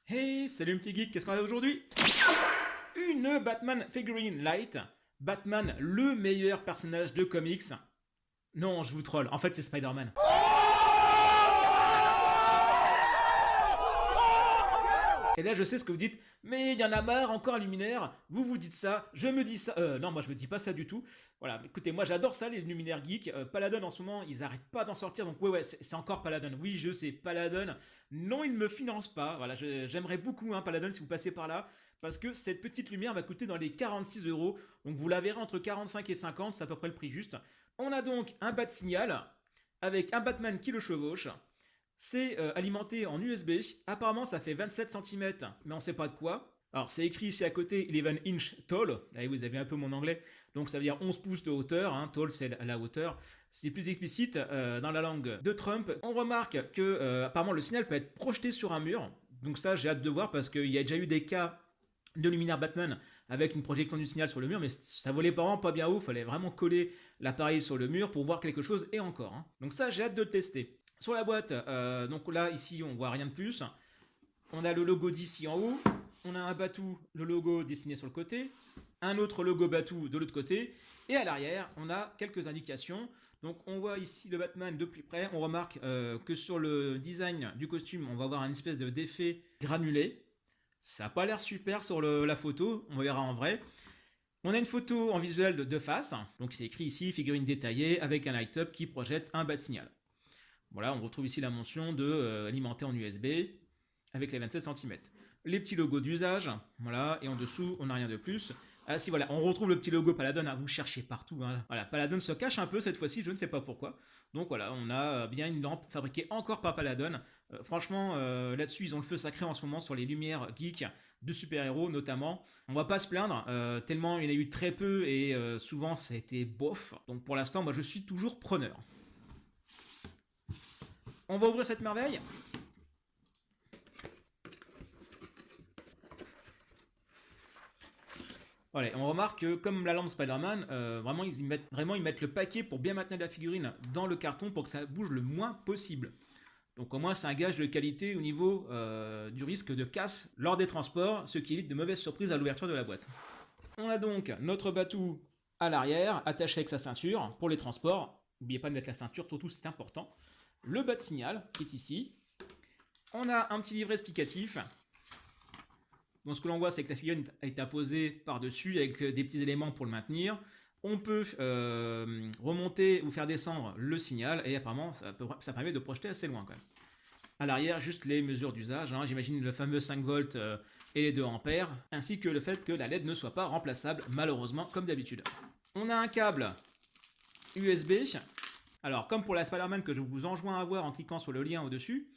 Hey, salut mon petit geek, qu'est-ce qu'on a aujourd'hui? Une Batman figurine light. Batman, le meilleur personnage de comics. Non, je vous troll, en fait c'est Spider-Man. Et là je sais ce que vous dites, mais il y en a marre, encore un luminaire, vous vous dites ça, je me dis ça, non moi je me dis pas ça du tout. Voilà, écoutez, moi j'adore ça les luminaires geeks, Paladin en ce moment, ils arrêtent pas d'en sortir, donc ouais c'est encore Paladin, oui je sais, Paladin, non il ne me finance pas, voilà, j'aimerais beaucoup Paladin si vous passez par là, parce que cette petite lumière va coûter dans les 46 €, donc vous la verrez entre 45 et 50, c'est à peu près le prix juste. On a donc un bat signal, avec un Batman qui le chevauche, c'est alimenté en USB. Apparemment, ça fait 27 cm, mais on sait pas de quoi. Alors, c'est écrit ici à côté 11 inch tall. Allez, vous avez un peu mon anglais. Donc, ça veut dire 11 pouces de hauteur. Tall, c'est la hauteur. C'est plus explicite dans la langue de Trump. On remarque que, apparemment, le signal peut être projeté sur un mur. Donc, ça, j'ai hâte de voir parce qu'il y a déjà eu des cas de luminaire Batman avec une projection du signal sur le mur, mais ça volait vraiment pas bien haut. Fallait vraiment coller l'appareil sur le mur pour voir quelque chose et encore. Donc, ça, j'ai hâte de le tester. Sur la boîte, donc là, ici, on voit rien de plus. On a le logo d'ici en haut. On a un Batou, le logo dessiné sur le côté. Un autre logo Batou de l'autre côté. Et à l'arrière, on a quelques indications. Donc on voit ici le Batman de plus près. On remarque que sur le design du costume, on va avoir une espèce d'effet granulé. Ça n'a pas l'air super sur la photo. On verra en vrai. On a une photo en visuel de face. Donc c'est écrit ici, figurine détaillée avec un light-up qui projette un bat signal. Voilà, on retrouve ici la mention de alimenté en USB avec les 27 cm. Les petits logos d'usage, voilà, et en dessous, on n'a rien de plus. Ah si, voilà, on retrouve le petit logo Paladin, vous cherchez partout. Voilà, Paladin se cache un peu cette fois-ci, je ne sais pas pourquoi. Donc voilà, on a bien une lampe fabriquée encore par Paladin. Franchement, là-dessus, ils ont le feu sacré en ce moment sur les lumières geeks de super-héros notamment. On va pas se plaindre, tellement il y en a eu très peu et souvent ça a été bof. Donc pour l'instant, moi je suis toujours preneur. On va ouvrir cette merveille. Voilà, on remarque que comme la lampe Spider-Man, vraiment ils mettent le paquet pour bien maintenir la figurine dans le carton pour que ça bouge le moins possible. Donc au moins c'est un gage de qualité au niveau du risque de casse lors des transports, ce qui évite de mauvaises surprises à l'ouverture de la boîte. On a donc notre Batou à l'arrière, attaché avec sa ceinture pour les transports. N'oubliez pas de mettre la ceinture, surtout c'est important. Le bas de signal qui est ici. On a un petit livret explicatif. Donc ce que l'on voit, c'est que la figurine a été apposée par-dessus avec des petits éléments pour le maintenir. On peut remonter ou faire descendre le signal et apparemment ça permet de projeter assez loin quand même. À l'arrière, juste les mesures d'usage, j'imagine le fameux 5 volts et les 2 ampères, ainsi que le fait que la LED ne soit pas remplaçable malheureusement comme d'habitude. On a un câble USB. Alors comme pour la Spider-Man que je vous enjoins à voir en cliquant sur le lien au-dessus,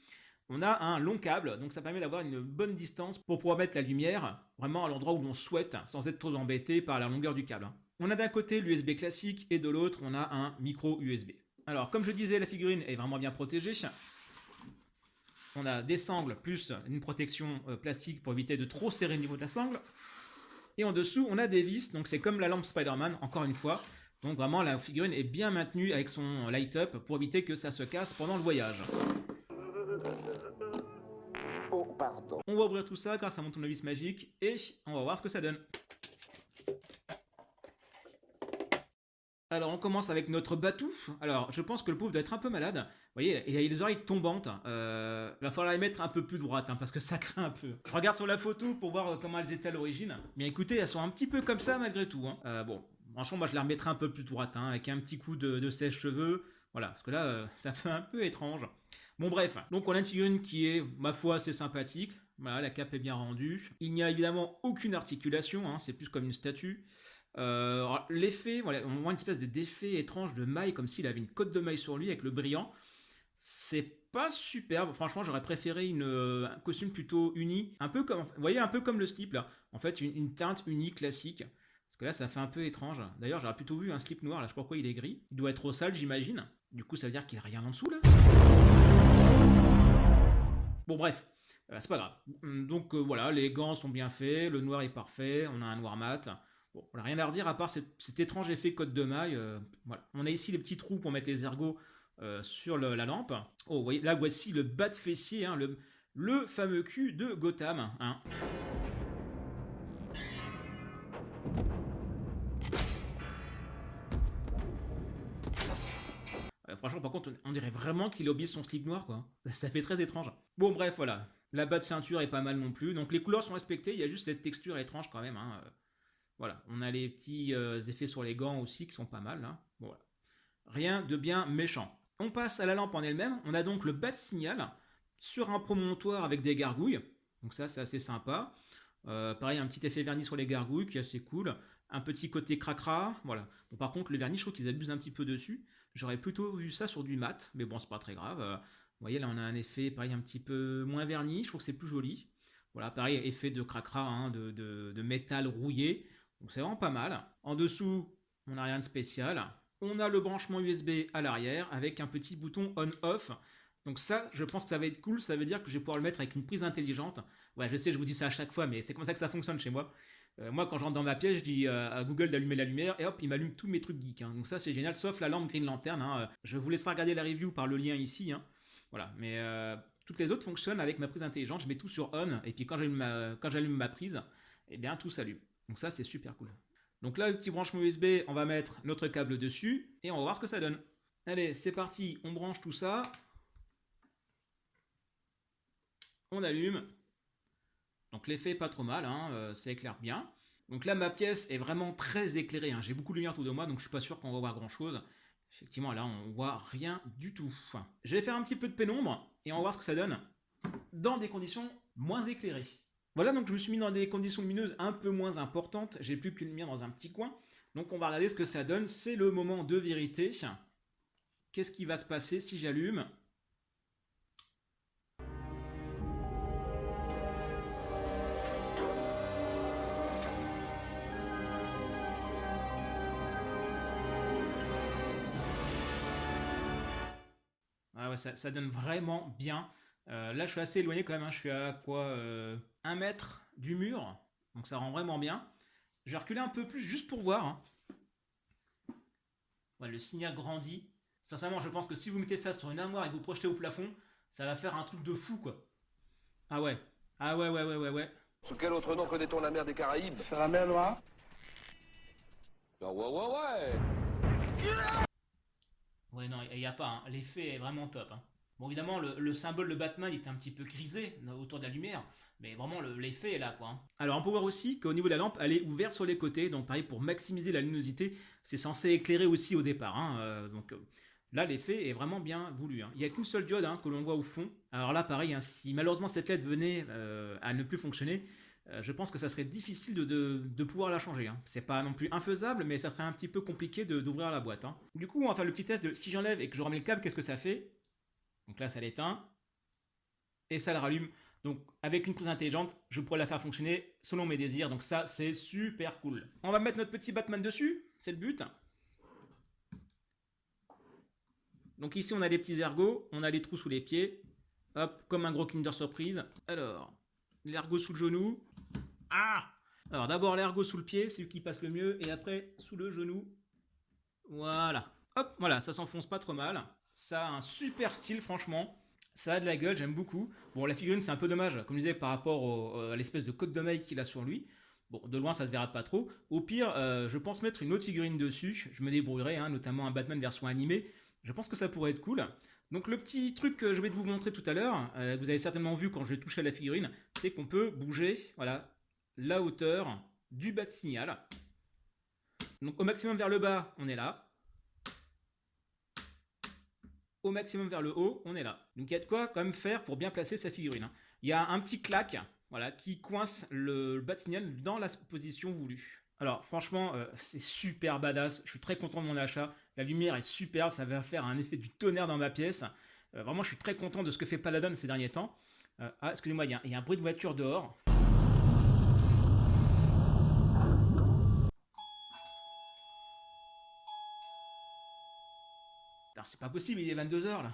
on a un long câble, donc ça permet d'avoir une bonne distance pour pouvoir mettre la lumière vraiment à l'endroit où l'on souhaite, sans être trop embêté par la longueur du câble. On a d'un côté l'USB classique et de l'autre on a un micro USB. Alors comme je disais, la figurine est vraiment bien protégée. On a des sangles plus une protection plastique pour éviter de trop serrer le niveau de la sangle. Et en dessous on a des vis, donc c'est comme la lampe Spider-Man encore une fois. Donc vraiment la figurine est bien maintenue avec son light-up pour éviter que ça se casse pendant le voyage. Oh, pardon. On va ouvrir tout ça grâce à mon tournevis magique et on va voir ce que ça donne. Alors on commence avec notre Batou. Alors je pense que le pauvre doit être un peu malade. Vous voyez, il a les oreilles tombantes. Va falloir les mettre un peu plus droites parce que ça craint un peu. Je regarde sur la photo pour voir comment elles étaient à l'origine. Mais écoutez, elles sont un petit peu comme ça malgré tout. Bon, franchement moi je les remettrai un peu plus droites avec un petit coup de sèche-cheveux. Voilà, parce que là ça fait un peu étrange. Bon bref, donc on a une figurine qui est, ma foi, assez sympathique. Voilà, la cape est bien rendue. Il n'y a évidemment aucune articulation, c'est plus comme une statue. L'effet, voilà, on voit une espèce d'effet étrange de maille, comme s'il avait une cotte de maille sur lui avec le brillant. C'est pas superbe, franchement j'aurais préféré un costume plutôt uni, un peu comme, vous voyez, un peu comme le slip là. En fait une teinte unie classique. Parce que là ça fait un peu étrange. D'ailleurs j'aurais plutôt vu un slip noir, là je sais pas pourquoi il est gris. Il doit être au sale j'imagine. Du coup ça veut dire qu'il n'y a rien en dessous là. Bon bref, c'est pas grave. Donc voilà, les gants sont bien faits, le noir est parfait, on a un noir mat. Bon, on n'a rien à redire à part cet étrange effet côte de maille. Voilà. On a ici les petits trous pour mettre les ergots sur la lampe. Oh, vous voyez, là voici le bas de fessier, le le fameux cul de Gotham, hein. Franchement, par contre, on dirait vraiment qu'il a oublié son slip noir, quoi. Ça fait très étrange. Bon, bref, voilà. La bas de ceinture est pas mal non plus. Donc les couleurs sont respectées, il y a juste cette texture étrange quand même, hein. Voilà, on a les petits effets sur les gants aussi qui sont pas mal, hein. Bon, voilà. Rien de bien méchant. On passe à la lampe en elle-même. On a donc le bas de signal sur un promontoire avec des gargouilles. Donc ça, c'est assez sympa. Pareil, un petit effet vernis sur les gargouilles qui est assez cool. Un petit côté cracra. Voilà. Bon, par contre, le vernis, je trouve qu'ils abusent un petit peu dessus. J'aurais plutôt vu ça sur du mat, mais bon, c'est pas très grave. Vous voyez, là, on a un effet, pareil, un petit peu moins verni. Je trouve que c'est plus joli. Voilà, pareil, effet de cracra, hein, de métal rouillé. Donc c'est vraiment pas mal. En dessous, on n'a rien de spécial. On a le branchement USB à l'arrière avec un petit bouton on-off. Donc ça, je pense que ça va être cool. Ça veut dire que je vais pouvoir le mettre avec une prise intelligente. Ouais, je sais, je vous dis ça à chaque fois, mais c'est comme ça que ça fonctionne chez moi. Moi, quand je rentre dans ma pièce, je dis à Google d'allumer la lumière et hop, il m'allume tous mes trucs geeks, hein. Donc ça, c'est génial, sauf la lampe Green Lantern, hein. Je vous laisserai regarder la review par le lien ici, hein. Voilà, mais toutes les autres fonctionnent avec ma prise intelligente. Je mets tout sur on et puis quand j'allume ma prise, eh bien tout s'allume. Donc ça, c'est super cool. Donc là, le petit branchement USB, on va mettre notre câble dessus et on va voir ce que ça donne. Allez, c'est parti, on branche tout ça. On allume. Donc l'effet est pas trop mal, hein, ça éclaire bien. Donc là, ma pièce est vraiment très éclairée, hein. J'ai beaucoup de lumière autour de moi, donc je suis pas sûr qu'on va voir grand chose. Effectivement, là, on voit rien du tout. Je vais faire un petit peu de pénombre et on va voir ce que ça donne dans des conditions moins éclairées. Voilà, donc je me suis mis dans des conditions lumineuses un peu moins importantes. J'ai plus qu'une lumière dans un petit coin. Donc on va regarder ce que ça donne. C'est le moment de vérité. Qu'est-ce qui va se passer si j'allume ? Ah ouais, ça donne vraiment bien. Là, je suis assez éloigné quand même, hein. Je suis à quoi 1 mètre du mur. Donc ça rend vraiment bien. Je vais reculer un peu plus juste pour voir, hein. Ouais, le signal grandit. Sincèrement, je pense que si vous mettez ça sur une armoire et que vous projetez au plafond, ça va faire un truc de fou, quoi. Ah ouais. Ah ouais, ouais, ouais, ouais, ouais. Sous quel autre nom connaît-on la mer des Caraïbes? C'est la mer Noire. Ah ouais, ouais, ouais. Ouais, non, il n'y a pas, hein. L'effet est vraiment top, hein. Bon, évidemment, le symbole de Batman est un petit peu grisé autour de la lumière, mais vraiment, l'effet est là, quoi, hein. Alors, on peut voir aussi qu'au niveau de la lampe, elle est ouverte sur les côtés, donc pareil, pour maximiser la luminosité, c'est censé éclairer aussi au départ, hein. Là, l'effet est vraiment bien voulu, hein. Il n'y a qu'une seule diode, hein, que l'on voit au fond. Alors là, pareil, hein, si malheureusement cette LED venait à ne plus fonctionner, je pense que ça serait difficile de pouvoir la changer, hein. C'est pas non plus infaisable, mais ça serait un petit peu compliqué d'ouvrir la boîte, hein. Du coup, on va faire le petit test de si j'enlève et que je remets le câble, qu'est-ce que ça fait? Donc là, ça l'éteint et ça le rallume. Donc avec une prise intelligente, je pourrais la faire fonctionner selon mes désirs. Donc ça, c'est super cool. On va mettre notre petit Batman dessus, c'est le but. Donc ici, on a des petits ergots, on a des trous sous les pieds. Hop, comme un gros Kinder Surprise. Alors, l'ergot sous le genou. Ah! Alors d'abord l'ergot sous le pied, c'est celui qui passe le mieux, et après sous le genou. Voilà. Hop, voilà, ça s'enfonce pas trop mal. Ça a un super style, franchement. Ça a de la gueule, j'aime beaucoup. Bon, la figurine, c'est un peu dommage, comme je disais, par rapport à l'espèce de côte de maille qu'il a sur lui. Bon, de loin, ça se verra pas trop. Au pire, je pense mettre une autre figurine dessus. Je me débrouillerai, hein, notamment un Batman version animée. Je pense que ça pourrait être cool. Donc le petit truc que je vais vous montrer tout à l'heure, que vous avez certainement vu quand je vais toucher à la figurine, c'est qu'on peut bouger, voilà, la hauteur du bas de signal. Donc au maximum vers le bas, on est là. Au maximum vers le haut, on est là. Donc il y a de quoi quand même faire pour bien placer sa figurine, hein. Il y a un petit clac, voilà, qui coince le bas de signal dans la position voulue. Alors franchement, c'est super badass. Je suis très content de mon achat. La lumière est super, ça va faire un effet du tonnerre dans ma pièce. Vraiment, je suis très content de ce que fait Paladin ces derniers temps. Ah, excusez-moi, il y a un bruit de voiture dehors. Putain, c'est pas possible, il est 22h là.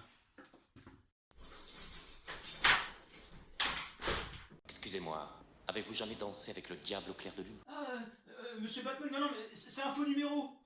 Excusez-moi, avez-vous jamais dansé avec le diable au clair de lune? Ah, monsieur Batman, non, mais c'est un faux numéro.